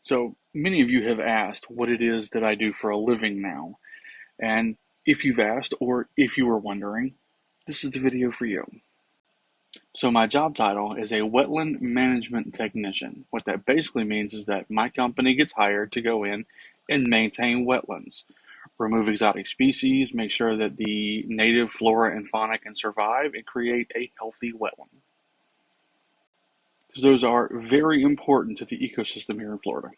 So many of you have asked what it is that I do for a living now. And if you've asked, or if you were wondering, this is the video for you. So my job title is a wetland management technician. What that basically means is that my company gets hired to go in and maintain wetlands, remove exotic species, make sure that the native flora and fauna can survive, and create a healthy wetland. Because those are very important to the ecosystem here in Florida.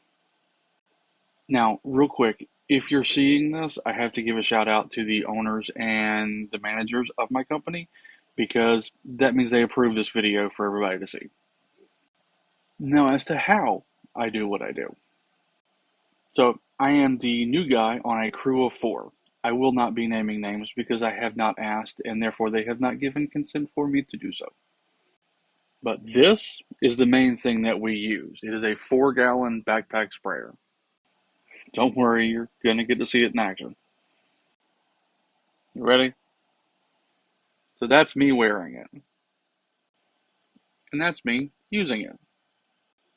Now, real quick, if you're seeing this, I have to give a shout out to the owners and the managers of my company because that means they approve this video for everybody to see. Now, as to how I do what I do. So, I am the new guy on a crew of 4. I will not be naming names because I have not asked and therefore they have not given consent for me to do so. But this is the main thing that we use. It is a 4-gallon backpack sprayer. Don't worry, you're going to get to see it in action. You ready? So that's me wearing it. And that's me using it.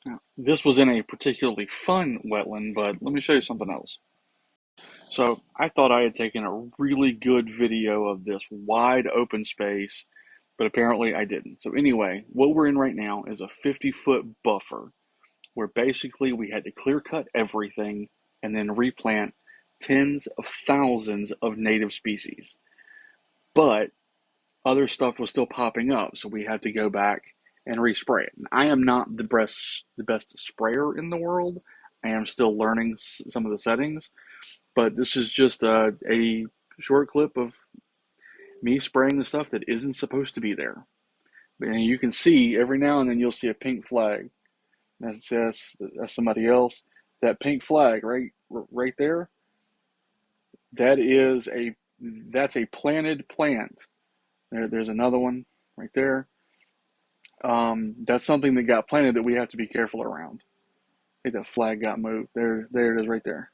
Now, this was in a particularly fun wetland, but let me show you something else. So I thought I had taken a really good video of this wide open space, but apparently I didn't. So anyway, what we're in right now is a 50-foot buffer where basically we had to clear cut everything and then replant tens of thousands of native species. But other stuff was still popping up, so we had to go back and respray it. I am not the best sprayer in the world. I am still learning some of the settings, but this is just a short clip of me spraying the stuff that isn't supposed to be there. And you can see every now and then you'll see a pink flag that says that's somebody else. That pink flag right there, that is that's a planted plant. There's another one right there. That's something that got planted that we have to be careful around. I think that flag got moved. There it is right there.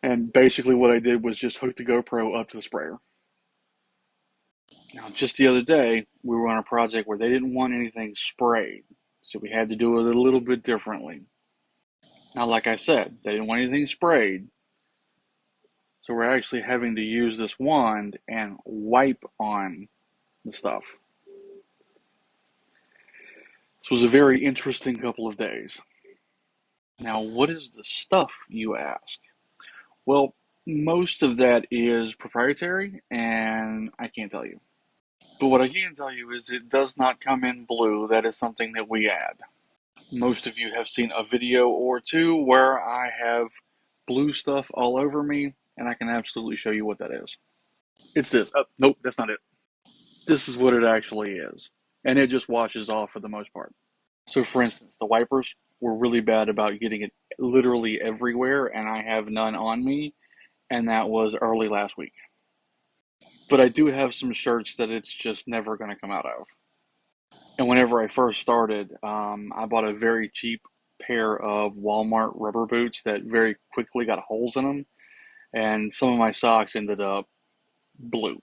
And basically what I did was just hook the GoPro up to the sprayer. Now, just the other day, we were on a project where they didn't want anything sprayed, so we had to do it a little bit differently. Now, like I said, they didn't want anything sprayed, so we're actually having to use this wand and wipe on the stuff. This was a very interesting couple of days. Now, what is the stuff, you ask? Well, most of that is proprietary, and I can't tell you. But what I can tell you is it does not come in blue. That is something that we add. Most of you have seen a video or two where I have blue stuff all over me, and I can absolutely show you what that is. It's this. Oh, nope, that's not it. This is what it actually is. And it just washes off for the most part. So, for instance, the wipers were really bad about getting it literally everywhere, and I have none on me, and that was early last week. But I do have some shirts that it's just never going to come out of. And whenever I first started, I bought a very cheap pair of Walmart rubber boots that very quickly got holes in them, and some of my socks ended up blue.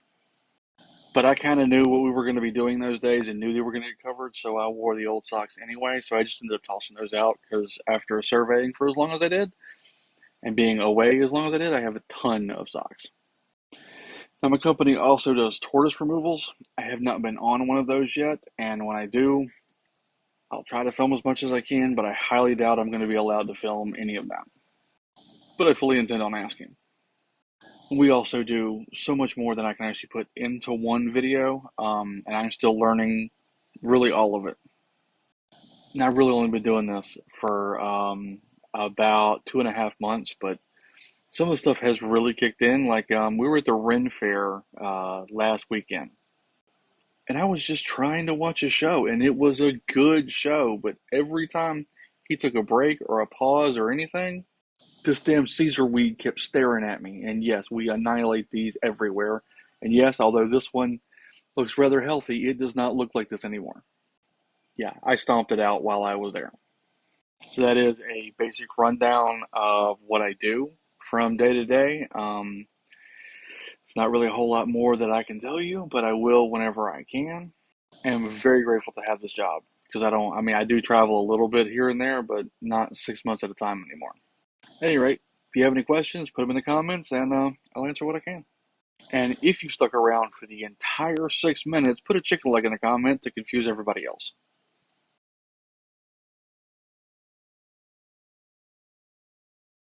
But I kind of knew what we were going to be doing those days and knew they were going to get covered, so I wore the old socks anyway. So I just ended up tossing those out because after surveying for as long as I did and being away as long as I did, I have a ton of socks. Now, my company also does tortoise removals. I have not been on one of those yet, and when I do, I'll try to film as much as I can, but I highly doubt I'm going to be allowed to film any of that. But I fully intend on asking. We also do so much more than I can actually put into one video, and I'm still learning really all of it. And I've really only been doing this for about 2.5 months, but some of the stuff has really kicked in. Like we were at the Ren Fair last weekend, and I was just trying to watch a show, and it was a good show, but every time he took a break or a pause or anything, this damn Caesar weed kept staring at me. And yes, we annihilate these everywhere. And yes, although this one looks rather healthy, it does not look like this anymore. Yeah, I stomped it out while I was there. So that is a basic rundown of what I do from day to day. It's not really a whole lot more that I can tell you, but I will whenever I can. And I'm very grateful to have this job. because I do travel a little bit here and there, but not 6 months at a time anymore. At any rate, if you have any questions, put them in the comments and I'll answer what I can. And if you stuck around for the entire 6 minutes, put a chicken leg in the comment to confuse everybody else.